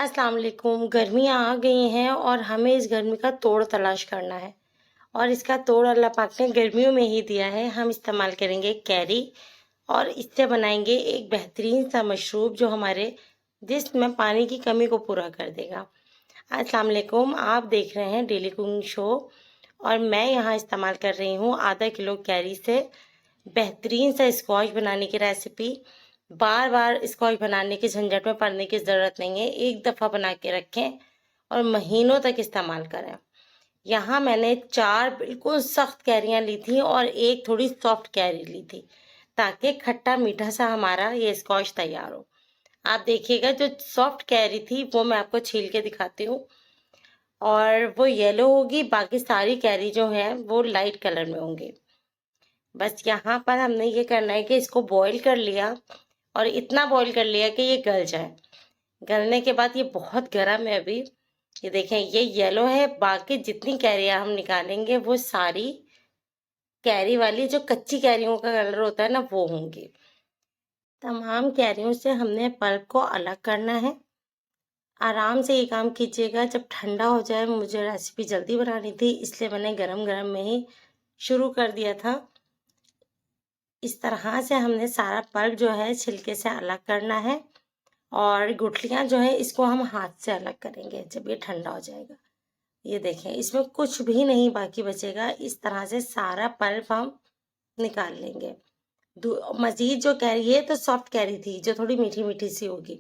अस्सलाम वालेकुम। गर्मियाँ आ गई हैं और हमें इस गर्मी का तोड़ तलाश करना है और इसका तोड़ अल्लाह पाक ने गर्मियों में ही दिया है। हम इस्तेमाल करेंगे कैरी और इससे बनाएंगे एक बेहतरीन सा मशरूब जो हमारे जिस्म में पानी की कमी को पूरा कर देगा। अस्सलाम वालेकुम, आप देख रहे हैं डेली कुकिंग शो और मैं यहाँ इस्तेमाल कर रही हूँ आधा किलो कैरी से बेहतरीन सा स्क्वॉश बनाने की रेसिपी। बार बार स्क्वॉश बनाने की झंझट में पड़ने की ज़रूरत नहीं है, एक दफ़ा बना के रखें और महीनों तक इस्तेमाल करें। यहाँ मैंने 4 बिल्कुल सख्त कैरियाँ ली थी और एक थोड़ी सॉफ्ट कैरी ली थी ताकि खट्टा मीठा सा हमारा ये स्क्वॉश तैयार हो। आप देखिएगा, जो सॉफ्ट कैरी थी वो मैं आपको छील के दिखाती हूँ और वो येलो होगी, बाकी सारी कैरी जो है वो लाइट कलर में होंगी। बस यहाँ पर हमने ये करना है कि इसको बॉईल कर लिया और इतना बॉईल कर लिया कि ये गल जाए। गलने के बाद ये बहुत गर्म है अभी। ये देखें, ये येलो है, बाकी जितनी कैरियाँ हम निकालेंगे वो सारी कैरी वाली जो कच्ची कैरियों का कलर होता है ना वो होंगी। तमाम कैरियों से हमने पल्प को अलग करना है। आराम से ये काम कीजिएगा, जब ठंडा हो जाए। मुझे रेसिपी जल्दी बनानी थी इसलिए मैंने गरम गरम में ही शुरू कर दिया था। इस तरह से हमने सारा पल्प जो है छिलके से अलग करना है और गुठलियाँ जो है इसको हम हाथ से अलग करेंगे जब ये ठंडा हो जाएगा। ये देखें, इसमें कुछ भी नहीं बाकी बचेगा। इस तरह से सारा पल्प हम निकाल लेंगे। मजीद जो कैरी है तो सॉफ्ट कैरी थी जो थोड़ी मीठी मीठी सी होगी,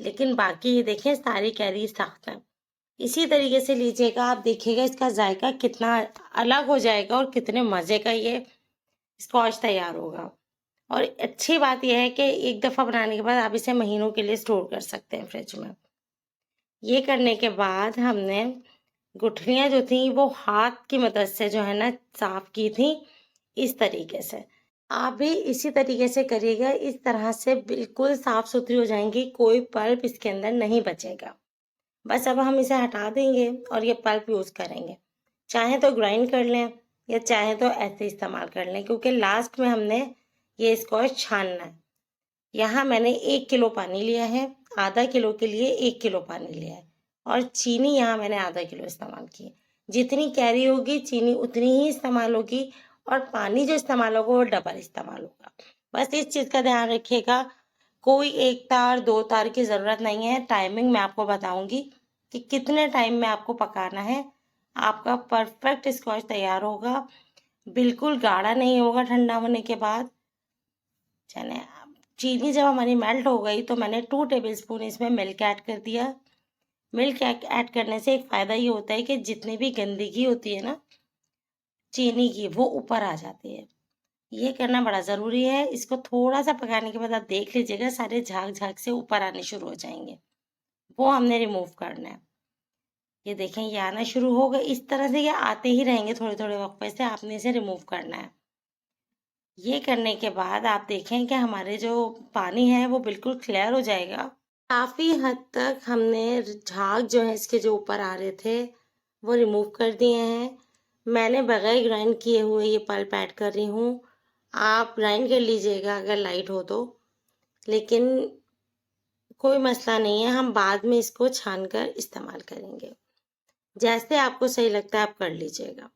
लेकिन बाकी ये देखें सारी कैरी सख्त है। इसी तरीके से लीजिएगा, आप देखिएगा इसका जायका कितना अलग हो जाएगा और कितने मज़े का ये स्क्वॉश तैयार होगा। और अच्छी बात यह है कि एक दफ़ा बनाने के बाद आप इसे महीनों के लिए स्टोर कर सकते हैं फ्रिज में। ये करने के बाद हमने गुठलियाँ जो थी वो हाथ की मदद से जो है ना साफ की थी, इस तरीके से। आप भी इसी तरीके से करिएगा, इस तरह से बिल्कुल साफ सुथरी हो जाएंगी, कोई पल्प इसके अंदर नहीं बचेगा। बस अब हम इसे हटा देंगे और ये पल्प यूज़ करेंगे। चाहे तो ग्राइंड कर लें या चाहे तो ऐसे इस्तेमाल कर लें, क्योंकि लास्ट में हमने ये स्क्वॉश छानना है। यहाँ मैंने 1 किलो पानी लिया है, आधा किलो के लिए 1 किलो पानी लिया है और चीनी यहाँ मैंने आधा किलो इस्तेमाल की है। जितनी कैरी होगी चीनी उतनी ही इस्तेमाल होगी और पानी जो इस्तेमाल होगा वो डबल इस्तेमाल होगा। बस इस चीज़ का ध्यान रखिएगा, कोई 1 तार 2 तार की ज़रूरत नहीं है। टाइमिंग मैं आपको बताऊंगी कि कितने टाइम में आपको पकाना है। आपका परफेक्ट स्क्वॉश तैयार होगा, बिल्कुल गाढ़ा नहीं होगा ठंडा होने के बाद। चले, चीनी जब हमारी मेल्ट हो गई तो मैंने 2 टेबलस्पून इसमें मिल्क ऐड कर दिया। मिल्क ऐड करने से एक फ़ायदा ये होता है कि जितनी भी गंदगी होती है ना चीनी की वो ऊपर आ जाती है। ये करना बड़ा ज़रूरी है। इसको थोड़ा सा पकाने के बाद आप देख लीजिएगा सारे झाग झाग से ऊपर आने शुरू हो जाएंगे, वो हमने रिमूव करना है। ये देखें, ये आना शुरू हो गए। इस तरह से ये आते ही रहेंगे थोड़े थोड़े वक्त पे से, आपने इसे रिमूव करना है। ये करने के बाद आप देखें कि हमारे जो पानी है वो बिल्कुल क्लियर हो जाएगा। काफ़ी हद तक हमने झाग जो है इसके जो ऊपर आ रहे थे वो रिमूव कर दिए हैं। मैंने बगैर ग्राइंड किए हुए ये पल्प ऐड कर रही हूँ। आप ग्राइंड कर लीजिएगा अगर लाइट हो तो, लेकिन कोई मसला नहीं है, हम बाद में इसको छान कर इस्तेमाल करेंगे। जैसे आपको सही लगता है आप कर लीजिएगा।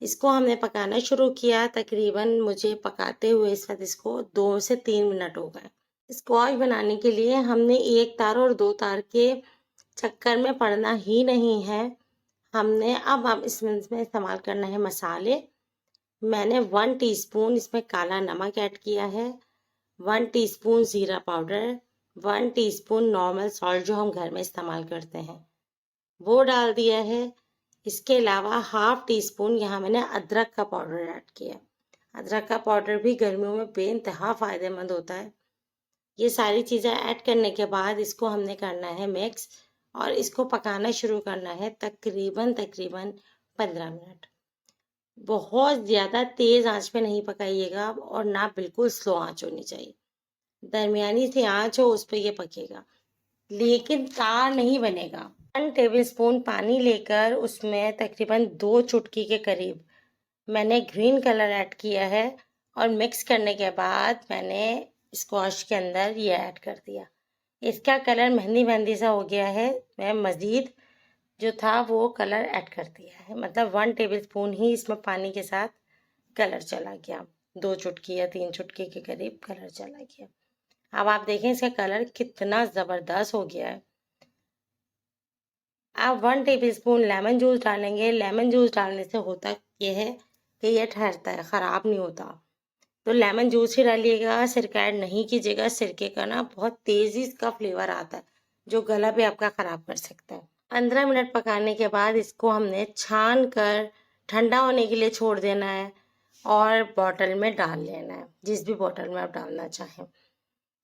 इसको हमने पकाना शुरू किया, तकरीबन मुझे पकाते हुए इस वक्त इसको 2 से 3 मिनट हो गए। स्क्वॉश बनाने के लिए हमने 1 तार और 2 तार के चक्कर में पड़ना ही नहीं है। हमने अब इसमें इस्तेमाल करना है मसाले। मैंने 1 टीस्पून इसमें काला नमक ऐड किया है, 1 टीस्पून ज़ीरा पाउडर, 1 टीस्पून नॉर्मल सॉल्ट जो हम घर में इस्तेमाल करते हैं वो डाल दिया है। इसके अलावा हाफ टी स्पून यहाँ मैंने अदरक का पाउडर ऐड किया। अदरक का पाउडर भी गर्मियों में बेइंतहा फ़ायदेमंद होता है। ये सारी चीज़ें ऐड करने के बाद इसको हमने करना है मिक्स और इसको पकाना शुरू करना है तकरीबन 15 मिनट। बहुत ज़्यादा तेज़ आंच पे नहीं पकाइएगा और ना बिल्कुल स्लो आंच होनी चाहिए। दरमियानी सी आंच हो उस पर यह पकेगा, लेकिन तार नहीं बनेगा। 1 टेबलस्पून पानी लेकर उसमें तकरीबन 2 चुटकी के करीब मैंने ग्रीन कलर ऐड किया है और मिक्स करने के बाद मैंने स्क्वॉश के अंदर ये ऐड कर दिया। इसका कलर मेहंदी मेहंदी सा हो गया है। मैं मज़ीद जो था वो कलर ऐड कर दिया है, मतलब 1 टेबलस्पून ही इसमें पानी के साथ कलर चला गया। 2 चुटकी या 3 चुटकी के करीब कलर चला गया। अब आप देखें इसका कलर कितना ज़बरदस्त हो गया है। आप 1 टेबलस्पून लेमन जूस डालेंगे। लेमन जूस डालने से होता ये है कि ये ठहरता है, ख़राब नहीं होता। तो लेमन जूस ही डालिएगा, सिरका ऐड नहीं कीजिएगा। सिरके का ना बहुत तेज़ी इसका फ्लेवर आता है, जो गला भी आपका ख़राब कर सकता है। 15 मिनट पकाने के बाद इसको हमने छान कर ठंडा होने के लिए छोड़ देना है और बॉटल में डाल लेना है, जिस भी बॉटल में आप डालना चाहें।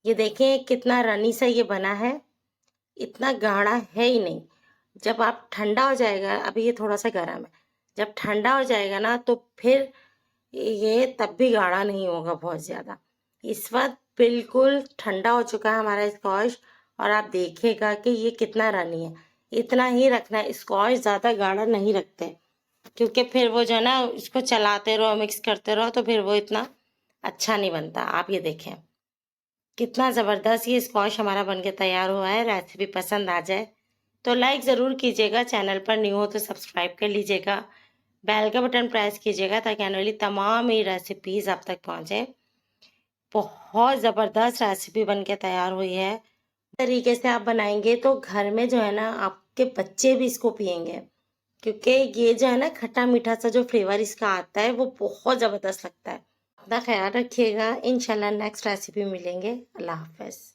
ये देखें कितना रनी सा ये बना है, इतना गाढ़ा है ही नहीं। जब आप ठंडा हो जाएगा, अभी ये थोड़ा सा गर्म है, जब ठंडा हो जाएगा ना तो फिर ये तब भी गाढ़ा नहीं होगा बहुत ज़्यादा। इस वक्त बिल्कुल ठंडा हो चुका है हमारा स्कॉश और आप देखिएगा कि ये कितना रनी है। इतना ही रखना है, स्कॉश ज़्यादा गाढ़ा नहीं रखते क्योंकि फिर वो जो है ना इसको चलाते रहो, मिक्स करते रहो तो फिर वो इतना अच्छा नहीं बनता। आप ये देखें कितना ज़बरदस्त ये स्क्वॉश हमारा बनके तैयार हुआ है। रेसिपी पसंद आ जाए तो लाइक ज़रूर कीजिएगा, चैनल पर न्यू हो तो सब्सक्राइब कर लीजिएगा, बेल का बटन प्रेस कीजिएगा ताकि आने वाली तमाम ही रेसिपीज़ आप तक पहुँचे। बहुत ज़बरदस्त रेसिपी बनके तैयार हुई है। तरीके से आप बनाएंगे तो घर में जो है ना आपके बच्चे भी इसको पियेंगे, क्योंकि ये जो है ना खट्टा मीठा सा जो फ्लेवर इसका आता है वो बहुत ज़बरदस्त लगता है। अपना ख्याल रखिएगा, इंशाल्लाह नेक्स्ट रेसिपी मिलेंगे। अल्लाह हाफ़िज़।